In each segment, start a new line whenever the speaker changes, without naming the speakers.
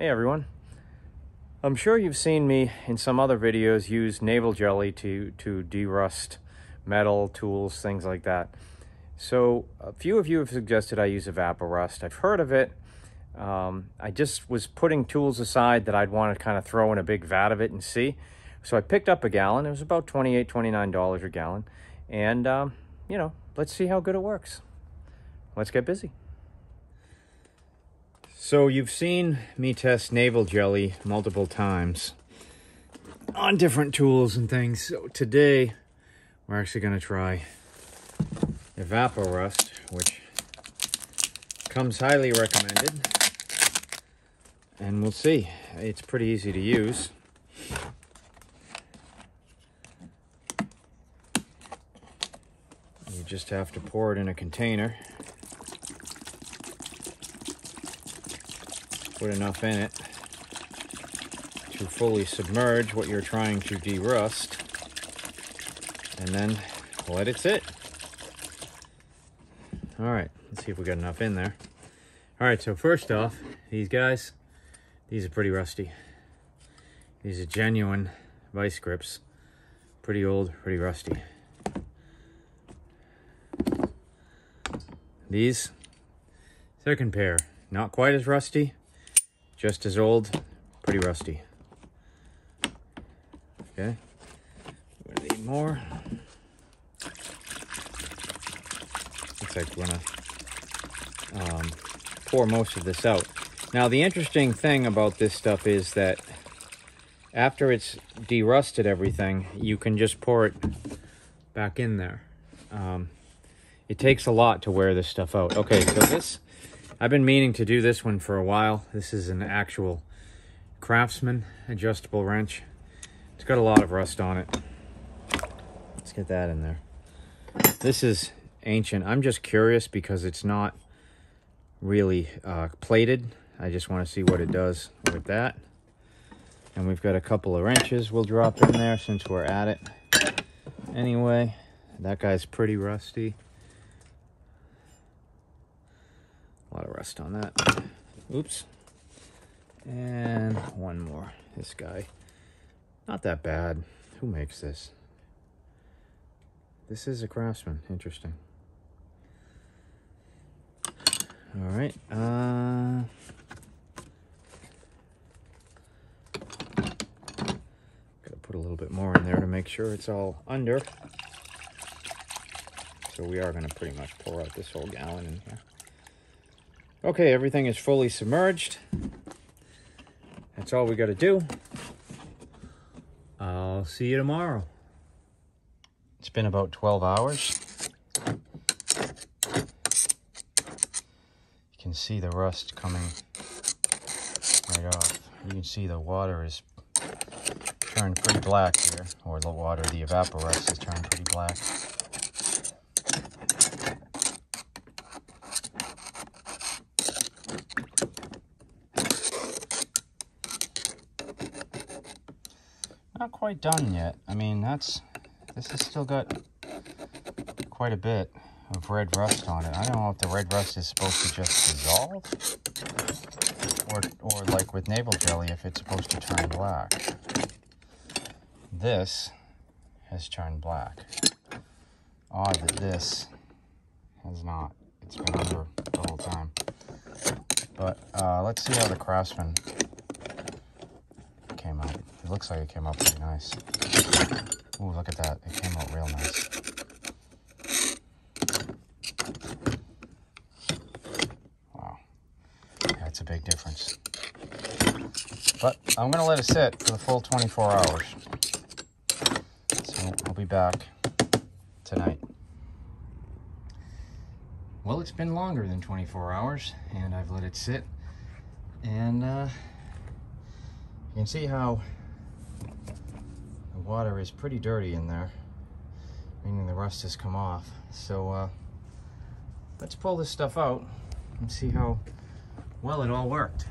Hey everyone. I'm sure you've seen me in some other videos use Naval Jelly to de-rust metal, tools, things like that. So a few of you have suggested I use EVAPO-RUST. I've heard of it. I just was putting tools aside that I'd want to kind of throw in a big vat of it and see. So I picked up a gallon. It was about $28, $29 a gallon. And, you know, let's see how good it works. Let's get busy. So you've seen me test Naval Jelly multiple times on different tools and things. So today we're actually going to try EVAPO-RUST, which comes highly recommended. And we'll see. It's pretty easy to use. You just have to pour it in a container. Put enough in it to fully submerge what you're trying to de-rust, and then let it sit. All right, let's see if we got enough in there. All right, so first off, these guys, these are pretty rusty. These are genuine vice grips. Pretty old, pretty rusty. These, second pair, not quite as rusty. Just as old, pretty rusty. Okay, we're gonna need more. Looks like we're gonna pour most of this out. Now, the interesting thing about this stuff is that after it's de-rusted everything, you can just pour it back in there. It takes a lot to wear this stuff out. Okay, so this, I've been meaning to do this one for a while. This is an actual Craftsman adjustable wrench. It's got a lot of rust on it. Let's get that in there. This is ancient. I'm just curious because it's not really plated. I just want to see what it does with that. And we've got a couple of wrenches we'll drop in there since we're at it. Anyway, that guy's pretty rusty. A lot of rust on that. Oops. And one more. This guy. Not that bad. Who makes this? This is a Craftsman. Interesting. All right. Gotta put a little bit more in there to make sure it's all under. So we are going to pretty much pour out this whole gallon in here. Okay, everything is fully submerged. That's all we got to do. I'll see you tomorrow. It's been about 12 hours. You can see the rust coming right off. You can see the water is turned pretty black here, or the water, the EVAPO-RUST is turned pretty black. Not quite done yet. I mean, this has still got quite a bit of red rust on it. I don't know if the red rust is supposed to just dissolve, or like with Naval Jelly, if it's supposed to turn black. This has turned black. Odd that this has not. It's been under the whole time. But let's see how the Craftsman came out. It looks like it came out pretty nice. Ooh, look at that. It came out real nice. Wow. That's a big difference. But I'm going to let it sit for the full 24 hours. So I'll be back tonight. Well, it's been longer than 24 hours, and I've let it sit. And you can see how the water is pretty dirty in there, meaning the rust has come off. So let's pull this stuff out and see how well it all worked.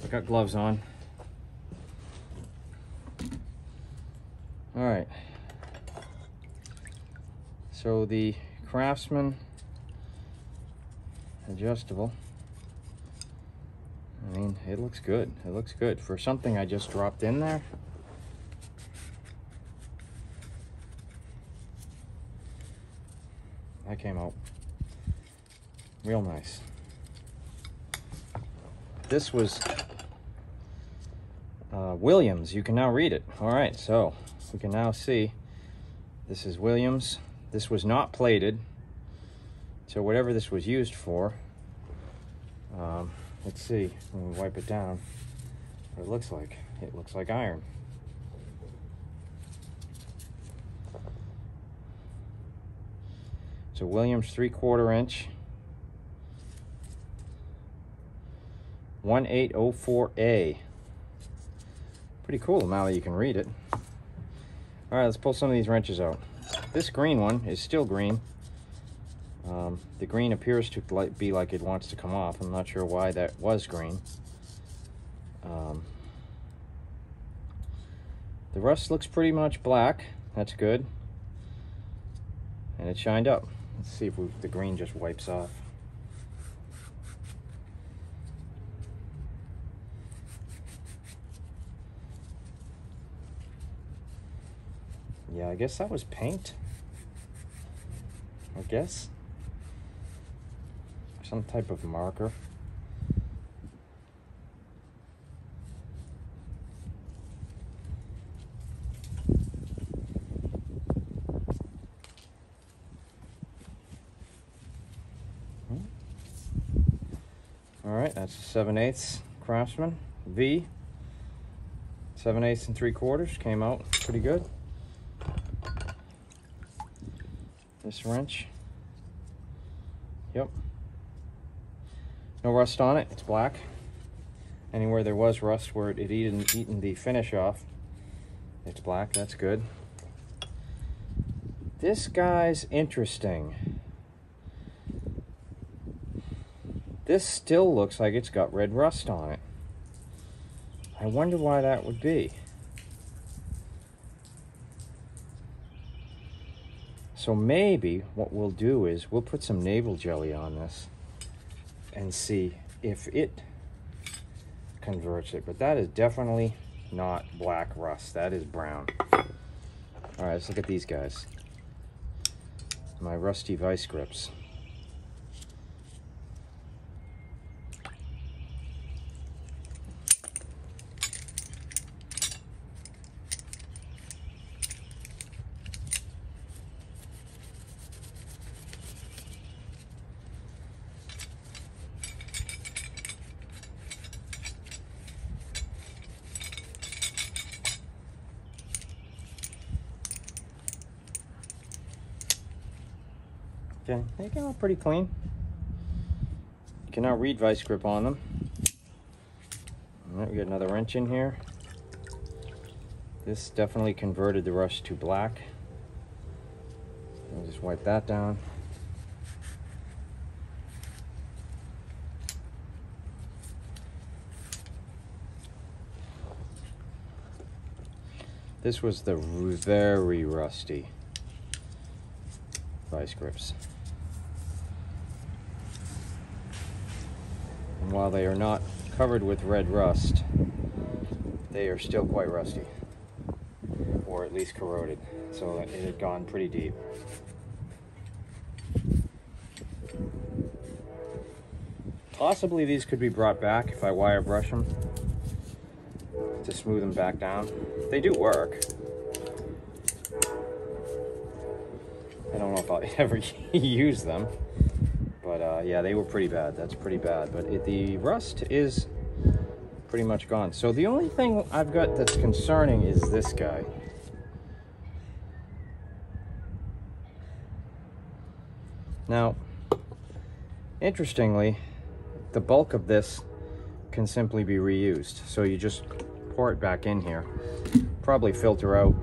I got gloves on. All right. So the Craftsman adjustable, I mean, it looks good. It looks good for something I just dropped in there. That came out real nice. This was Williams. You can now read it. All right, so we can now see this is Williams. This was not plated, so whatever this was used for, let's see when we wipe it down what it looks like. It looks like iron. So Williams 3/4 inch, 1804A. Pretty cool now that you can read it. All right, let's pull some of these wrenches out. This green one is still green. The green appears to be like it wants to come off. I'm not sure why that was green. The rust looks pretty much black. That's good. And it shined up. Let's see if the green just wipes off. Yeah, I guess that was paint. I guess. Some type of marker. All right, that's a 7/8 Craftsman V. 7/8 and 3/4 came out pretty good. This wrench, yep, no rust on it. It's black. Anywhere there was rust where it had eaten the finish off, it's black. That's good. This guy's interesting. This still looks like it's got red rust on it. I wonder why that would be. So maybe what we'll do is we'll put some Naval Jelly on this and see if it converts it. But that is definitely not black rust. That is brown. All right, let's look at these guys. My rusty vice grips. Okay, they came out pretty clean. You can now read vice grip on them. All right, we got another wrench in here. This definitely converted the rust to black. I'll just wipe that down. This was the very rusty vice grips. And while they are not covered with red rust, they are still quite rusty, or at least corroded, so it had gone pretty deep. Possibly these could be brought back if I wire brush them to smooth them back down. They do work. I don't know if I'll ever use them, but yeah, they were pretty bad. That's pretty bad, but the rust is pretty much gone. So the only thing I've got that's concerning is this guy. Now, interestingly, the bulk of this can simply be reused. So you just pour it back in here, probably filter out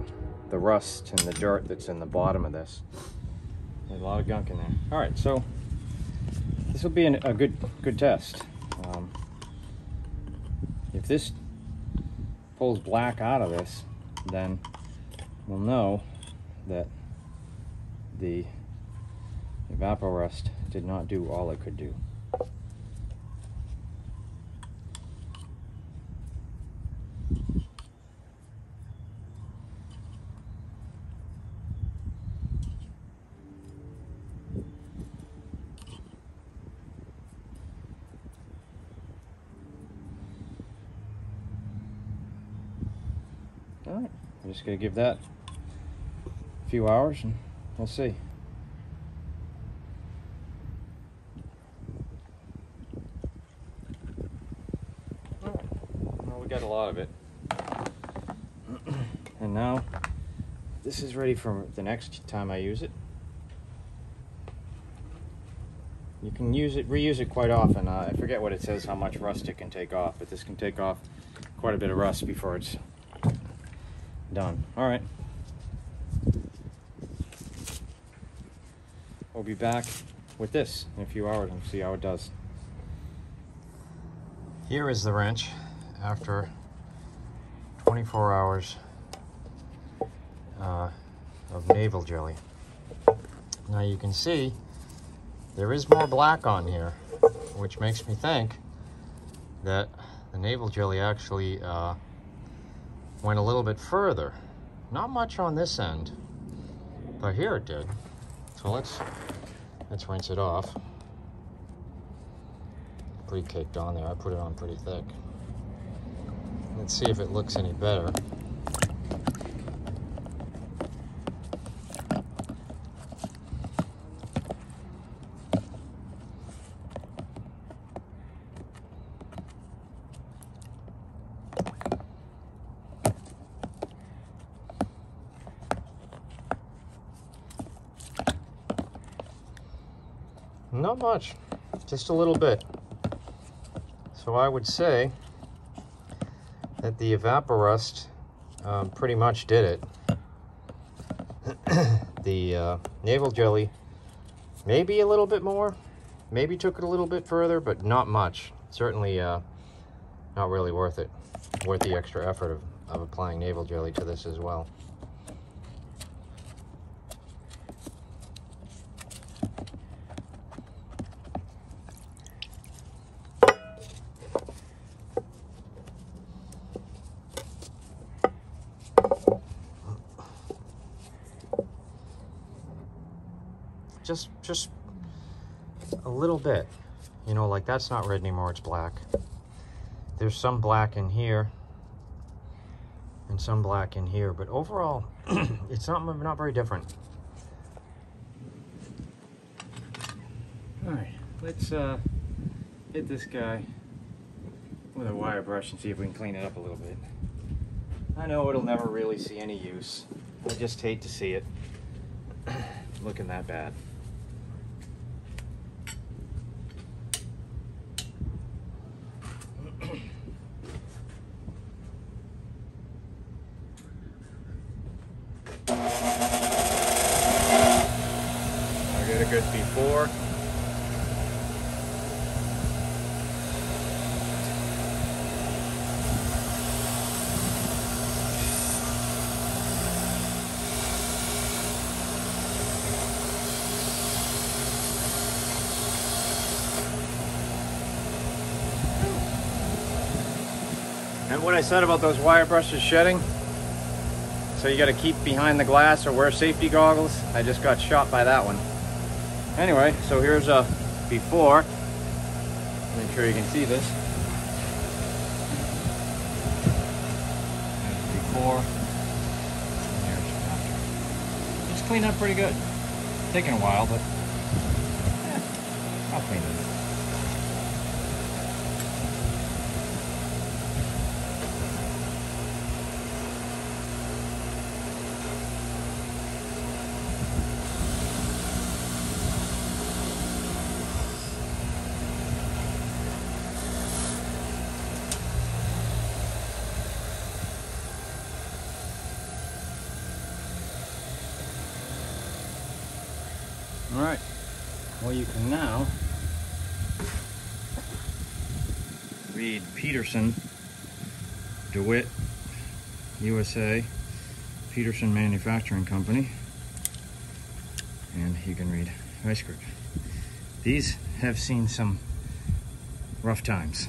the rust and the dirt that's in the bottom of this. There's a lot of gunk in there. All right, so this will be a good test. If this pulls black out of this, then will know that the EVAPO-RUST did not do all it could do. All right, I'm just gonna give that a few hours and we'll see. All right, well, we got a lot of it. And now this is ready for the next time I use it. You can use it, reuse it quite often. I forget what it says, how much rust it can take off, but this can take off quite a bit of rust before it's done. All right. We'll be back with this in a few hours and see how it does. Here is the wrench after 24 hours of Naval Jelly. Now you can see there is more black on here, which makes me think that the Naval Jelly actually went a little bit further. Not much on this end, but here it did. So let's rinse it off. Pretty caked on there. I put it on pretty thick. Let's see if it looks any better. Not much, just a little bit. So I would say that the EVAPO-RUST pretty much did it. The Naval Jelly maybe a little bit more, maybe took it a little bit further, but not much. Certainly not really worth it. Worth the extra effort of applying Naval Jelly to this as well. Just a little bit, you know, like that's not red anymore, it's black. There's some black in here and some black in here, but overall it's not very different. All right, let's hit this guy with a wire brush and see if we can clean it up a little bit. I know it'll never really see any use. I just hate to see it looking that bad. I get a good before. And what I said about those wire brushes shedding, so you got to keep behind the glass or wear safety goggles. I just got shot by that one. Anyway, so here's a before. Make sure you can see this. There's before. And here's after. It's cleaned up pretty good. Taking a while, but I'll clean it up. All right, well, you can now read Peterson, DeWitt, USA, Peterson Manufacturing Company. And you can read vice grip. These have seen some rough times.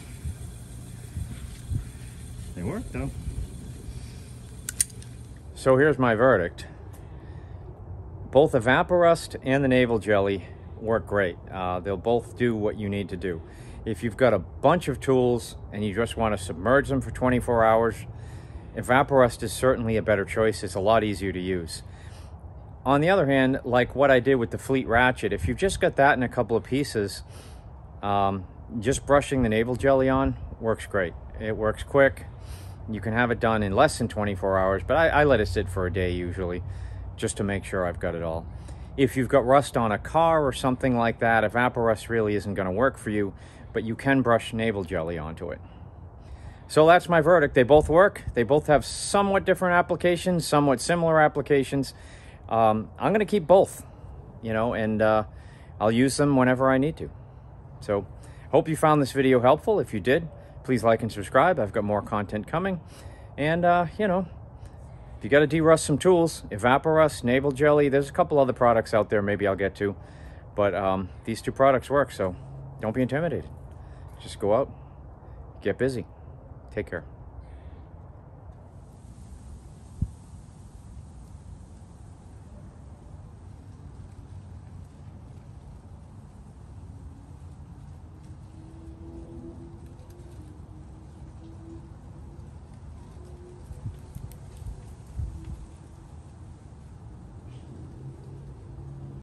They work though. So here's my verdict. Both the EVAPO-RUST and the Naval Jelly work great. They'll both do what you need to do. If you've got a bunch of tools and you just want to submerge them for 24 hours, EVAPO-RUST is certainly a better choice. It's a lot easier to use. On the other hand, like what I did with the Fleet Ratchet, if you've just got that in a couple of pieces, just brushing the Naval Jelly on works great. It works quick. You can have it done in less than 24 hours, but I let it sit for a day usually, just to make sure I've got it all. If you've got rust on a car or something like that, EVAPO-RUST really isn't going to work for you, but you can brush Naval Jelly onto it. So that's my verdict. They both work. They both have somewhat different applications, somewhat similar applications. I'm going to keep both, you know, and I'll use them whenever I need to. So hope you found this video helpful. If you did, please like and subscribe. I've got more content coming. And, you know, if you got to de-rust some tools, EVAPO-RUST, Naval Jelly, there's a couple other products out there maybe I'll get to. But these two products work, so don't be intimidated. Just go out, get busy. Take care.